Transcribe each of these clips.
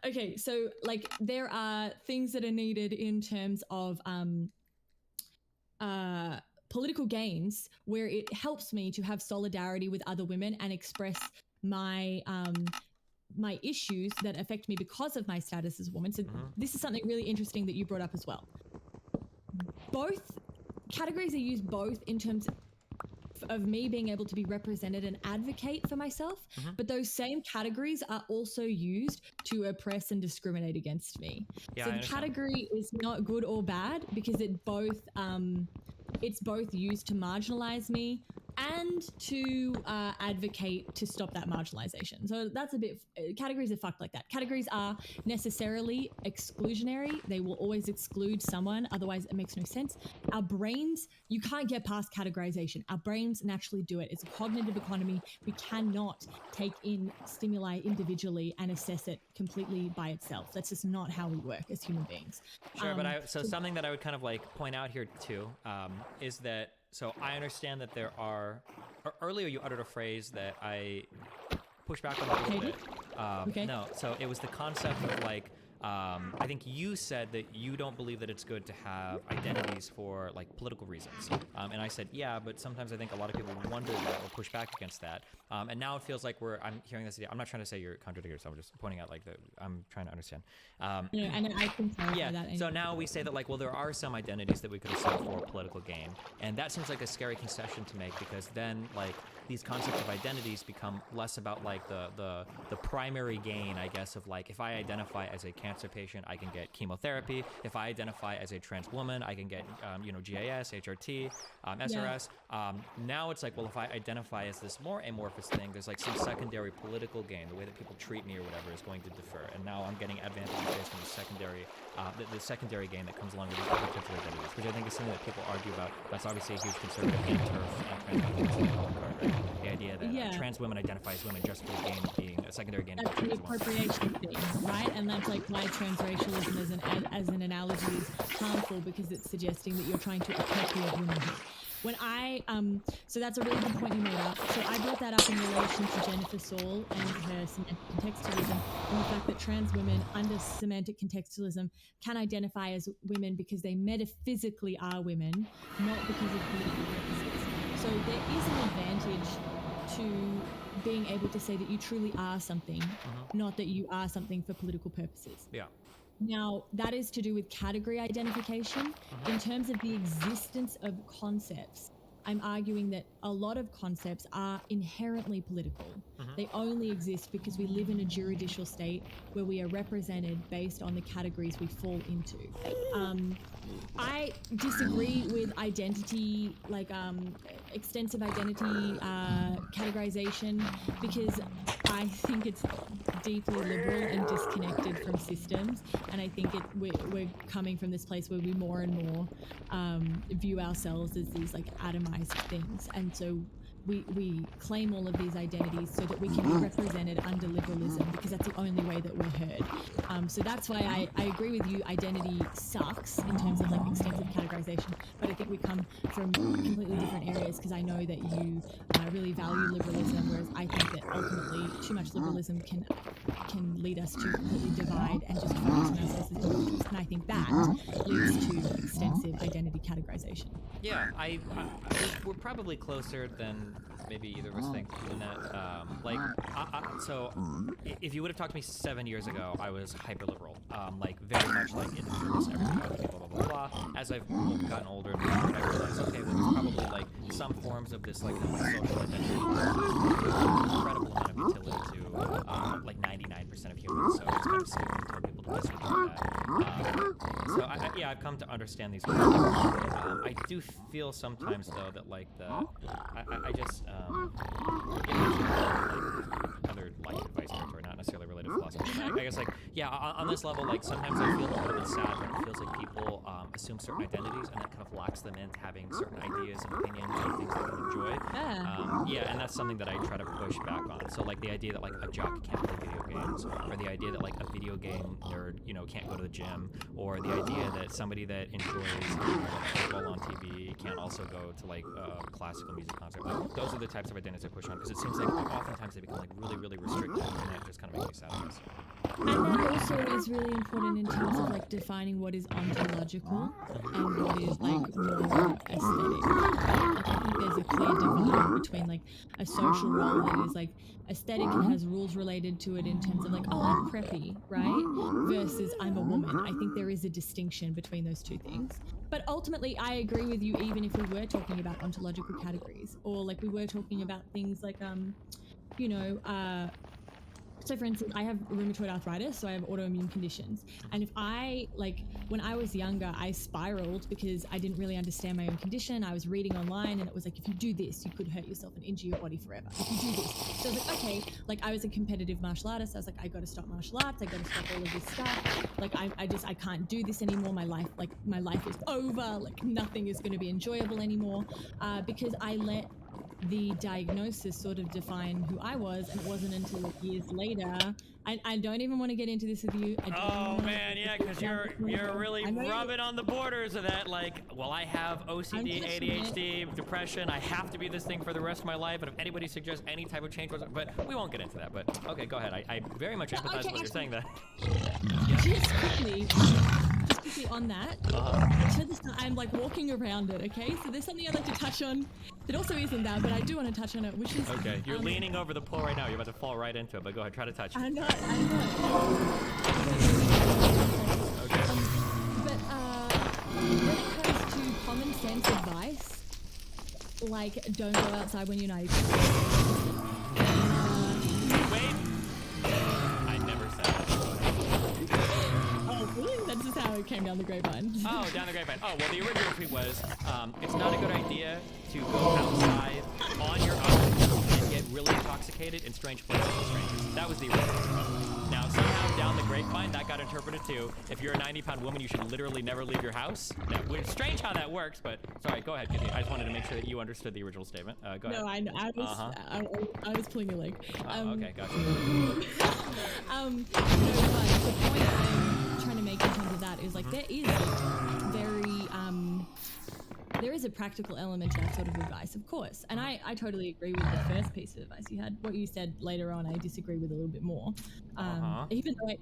Okay, so like there are things that are needed in terms of political gains where it helps me to have solidarity with other women and express my my issues that affect me because of my status as a woman. So this is something really interesting that you brought up as well. Both categories are used both in terms of me being able to be represented and advocate for myself, but those same categories are also used to oppress and discriminate against me. Yeah, so the category is not good or bad because it's both used to marginalize me and to advocate to stop that marginalization. So that's a bit, categories are fucked like that. Categories are necessarily exclusionary. They will always exclude someone. Otherwise, it makes no sense. Our brains, you can't get past categorization. Our brains naturally do it. It's a cognitive economy. We cannot take in stimuli individually and assess it completely by itself. That's just not how we work as human beings. Sure, but so something that I would kind of like point out here too is that, so I understand that there are, earlier you uttered a phrase that I pushed back on a little bit. Okay. No, so it was the concept of like, I think you said that you don't believe that it's good to have identities for like political reasons. And I said, yeah, but sometimes I think a lot of people wonder that or push back against that. And now it feels like I'm hearing this idea. I'm not trying to say you're contradicting yourself. I'm just pointing out like I'm trying to understand. And I can clarify that. So now we say that like, well, there are some identities that we could assume for political gain. And that seems like a scary concession to make because then like these concepts of identities become less about like the primary gain, I guess, of like, if I identify as a cancer patient, I can get chemotherapy. If I identify as a trans woman, I can get, GIS, HRT, SRS. Now it's like, well, if I identify as this more amorphous thing, there's like some secondary political gain. The way that people treat me or whatever is going to differ. And now I'm getting advantages based on the secondary gain that comes along with these other types of identities, which I think is something that people argue about. That's obviously a huge conservative and turf and the idea that trans women identify as women just for the gain of being a secondary gain. That's the appropriation thing, right? And that's like why transracialism as an analogy is harmful because it's suggesting that you're trying to appropriate womanhood. When so that's a really good point you made up. So I brought that up in relation to Jennifer Saul and her semantic contextualism and the fact that trans women under semantic contextualism can identify as women because they metaphysically are women, not because of political purposes. So there is an advantage to being able to say that you truly are something, not that you are something for political purposes. Yeah. Now, that is to do with category identification. In terms of the existence of concepts, I'm arguing that a lot of concepts are inherently political. They only exist because we live in a juridical state where we are represented based on the categories we fall into. I disagree with identity, like extensive identity categorization, because I think it's deeply liberal and disconnected from systems. And I think we're coming from this place where we more and more view ourselves as these like atomized things. And so we claim all of these identities so that we can be represented under liberalism because that's the only way that we're heard. So that's why I agree with you, identity sucks in terms of like extensive categorization, but I think we come from completely different areas because I know that you really value liberalism, whereas I think that ultimately too much liberalism can lead us to completely divide and just focus on ourselves as individuals. And I think that leads to extensive identity categorization. Yeah, we're probably closer than maybe either of us think in that. So if you would have talked to me 7 years ago, I was hyper liberal, like very much like individualist, everything okay, blah blah blah blah. As I've gotten older and matured, I realized, okay, well, there's probably like some forms of this like social identity, incredible amount of utility to like 99% of humans. So it's kind of stupid to tell people to disregard that. So I've come to understand these. I do feel sometimes though that like I just other life advice territory, not necessarily related to philosophy. I guess like on this level, like sometimes I feel a little bit sad when it feels like people assume certain identities and that kind of locks them into having certain ideas and opinions and things they can enjoy. And that's something that I try to push back on. So like the idea that like a jock can't play video games games, or the idea that like a video game nerd, you know, can't go to the gym, or the idea that somebody that enjoys football on TV can't also go to like a classical music concert. Like, those are the types of identities I push on, because it seems like oftentimes they become like really, really restricted, and that just kind of makes me sad, I guess. And that also is really important in terms of like defining what is ontological and what is like more aesthetic. Right? Like I think there's a clear divide between like a social role that is like aesthetic and has rules related to it in terms of like, oh, I'm preppy, right? Versus I'm a woman. I think there is a distinction between those two things. But ultimately, I agree with you, even if we were talking about ontological categories, or like we were talking about things like, you know, so for instance, I have rheumatoid arthritis, so I have autoimmune conditions. And if I, like, when I was younger, I spiraled because I didn't really understand my own condition. I was reading online and it was like, if you do this, you could hurt yourself and injure your body forever. If you do this. So I was like, okay, like I was a competitive martial artist. I was like, I got to stop martial arts. I got to stop all of this stuff. Like I can't do this anymore. My life is over. Like nothing is going to be enjoyable anymore, because I let the diagnosis sort of define who I was, and it wasn't until like years later. I don't even want to get into this with you. I don't Oh wanna, man, yeah, because you're really rubbing on the borders of that. Like, well, I have OCD, ADHD, depression. I have to be this thing for the rest of my life. And if anybody suggests any type of change, but we won't get into that. But okay, go ahead. I very much empathize with what you're saying. That. Just quickly on that. To this, I'm like walking around it. Okay, so there's something I'd like to touch on that also isn't that, but I do want to touch on it, which is okay. You're leaning over the pole right now. You're about to fall right into it. But go ahead, try to touch it. I'm not. Okay. But when it comes to common sense advice, like don't go outside when you're 90. Wait. I never said that. Oh, really? That's just how it came down the grapevine. Oh, down the grapevine. Oh, well, the original tweet was, it's not a good idea to go outside on your own and get really intoxicated in strange places with strangers. That was the original. Now, somehow down the grapevine, that got interpreted to, if you're a 90-pound woman, you should literally never leave your house. It's strange how that works, but sorry, go ahead, continue. I just wanted to make sure that you understood the original statement. Go ahead. No, I know. I was pulling your leg. Okay, gotcha. No, but the point I'm trying to make in terms of that is like there is there is a practical element to that sort of advice, of course. And I totally agree with the first piece of advice you had. What you said later on, I disagree with a little bit more. Even though Okay,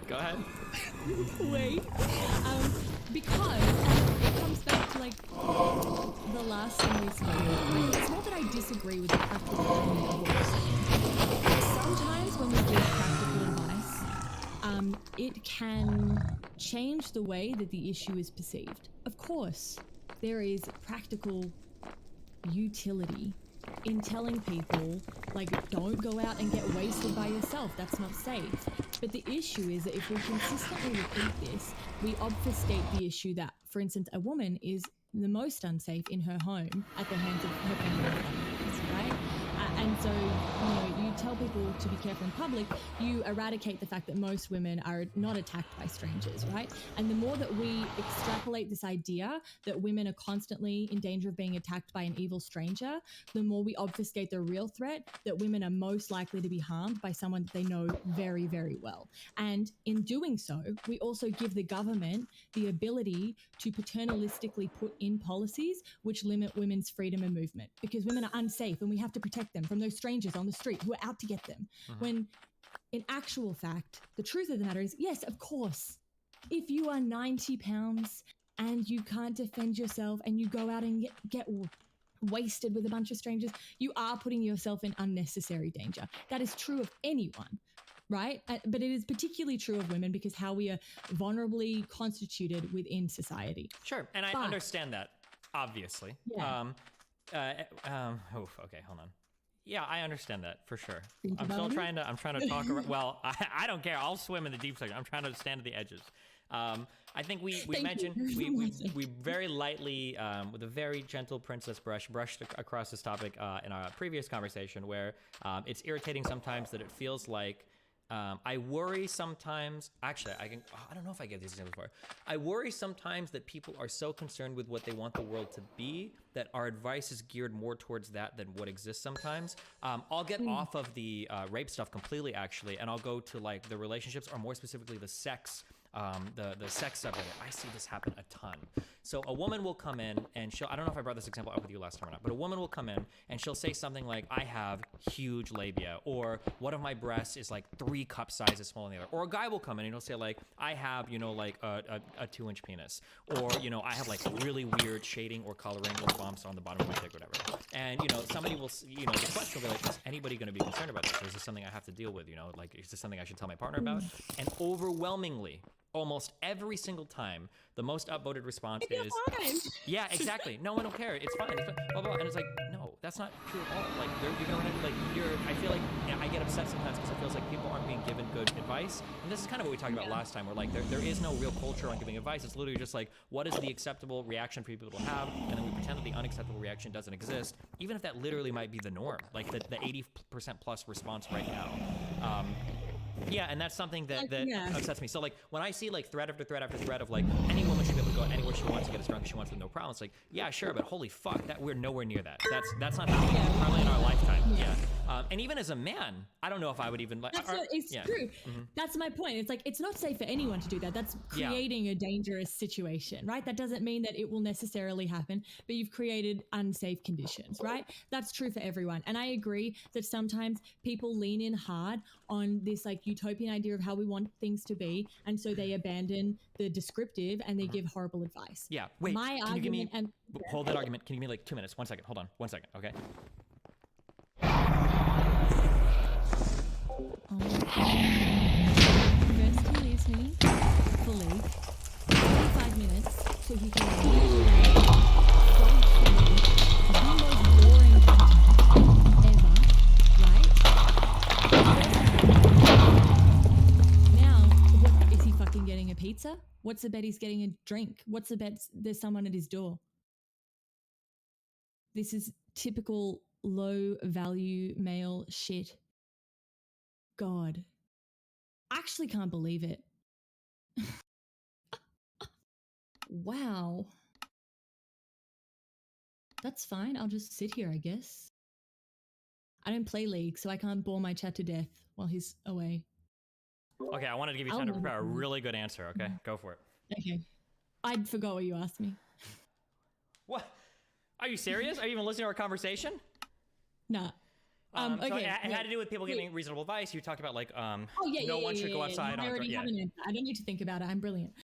go ahead. Wait. Because it comes back to like the last thing we spoke. It's not that I disagree with the practical element of what you're saying. Sometimes when we give practical advice, it can change the way that the issue is perceived. Of course, there is practical utility in telling people, like, don't go out and get wasted by yourself. That's not safe. But the issue is that if we consistently repeat this, we obfuscate the issue that, for instance, a woman is the most unsafe in her home at the hands of her family, right? And so, you tell people to be careful in public, you eradicate the fact that most women are not attacked by strangers, right? And the more that we extrapolate this idea that women are constantly in danger of being attacked by an evil stranger, the more we obfuscate the real threat that women are most likely to be harmed by someone that they know very, very well. And in doing so, we also give the government the ability to paternalistically put in policies which limit women's freedom of movement, because women are unsafe and we have to protect them from those strangers on the street who are out to get them. When in actual fact, the truth of the matter is, yes, of course, if you are 90 pounds and you can't defend yourself and you go out and get wasted with a bunch of strangers, you are putting yourself in unnecessary danger. That is true of anyone, right? But it is particularly true of women because how we are vulnerably constituted within society. Sure, and I understand that, obviously. Yeah. Okay, hold on. Yeah, I understand that for sure. I'm trying to talk around. Well, I don't care. I'll swim in the deep section. I'm trying to stand to the edges. I think we mentioned we very lightly with a very gentle princess brushed across this topic in our previous conversation, where it's irritating sometimes that it feels like I worry sometimes. Actually, I don't know if I gave these examples before. I worry sometimes that people are so concerned with what they want the world to be that our advice is geared more towards that than what exists sometimes. I'll get off of the rape stuff completely, actually, and I'll go to like the relationships, or more specifically the sex. The sex subreddit. I see this happen a ton. So a woman will come in and I don't know if I brought this example up with you last time or not, but a woman will come in and she'll say something like, I have huge labia, or one of my breasts is like 3 cup sizes smaller than the other. Or a guy will come in and he'll say like, I have, like a 2-inch penis, or, I have like really weird shading or coloring or bumps on the bottom of my dick, or whatever. And, somebody will, the question will be like, is anybody going to be concerned about this? Or is this something I have to deal with? Like, is this something I should tell my partner about? And overwhelmingly, almost every single time, the most upvoted response is, yeah, exactly. No one will care. It's fine. Blah, blah. And it's like, no, that's not true at all. Like, you're gonna run into, like, I feel like I get upset sometimes because it feels like people aren't being given good advice. And this is kind of what we talked about last time, where like there is no real culture on giving advice. It's literally just like, what is the acceptable reaction for people to have? And then we pretend that the unacceptable reaction doesn't exist, even if that literally might be the norm, like the 80% plus response right now. Yeah, and that's something that upsets me. So like when I see like thread after thread after thread of like any woman should be able to go anywhere she wants to get as drunk as she wants with no problem. It's like, yeah, sure, but holy fuck, that we're nowhere near that. That's not happening probably in our lifetime. Yeah. And even as a man, I don't know if I would even like. It's true. That's my point. It's like it's not safe for anyone to do that. That's creating a dangerous situation, right? That doesn't mean that it will necessarily happen, but you've created unsafe conditions, right? That's true for everyone. And I agree that sometimes people lean in hard on this like utopian idea of how we want things to be, and so they abandon the descriptive and they give horrible advice. Yeah. Wait. My can you give me? Hold that argument. Can you give me like 2 minutes? 1 second. Hold on. 1 second. Okay. First he leaves me fully 45 minutes so he can the most boring content ever, right? Now, what is he fucking getting a pizza? What's the bet he's getting a drink? What's the bet there's someone at his door? This is typical low value male shit. God. I actually can't believe it. Wow. That's fine. I'll just sit here, I guess. I don't play League, so I can't bore my chat to death while he's away. Okay, I wanted to give you time to prepare a really good answer. Okay, go for it. Okay. I forgot what you asked me. What? Are you serious? Are you even listening to our conversation? Nah. Okay, so it had to do with people giving reasonable advice. You talked about like, no one should go outside. I already have an answer. I don't need to think about it. I'm brilliant.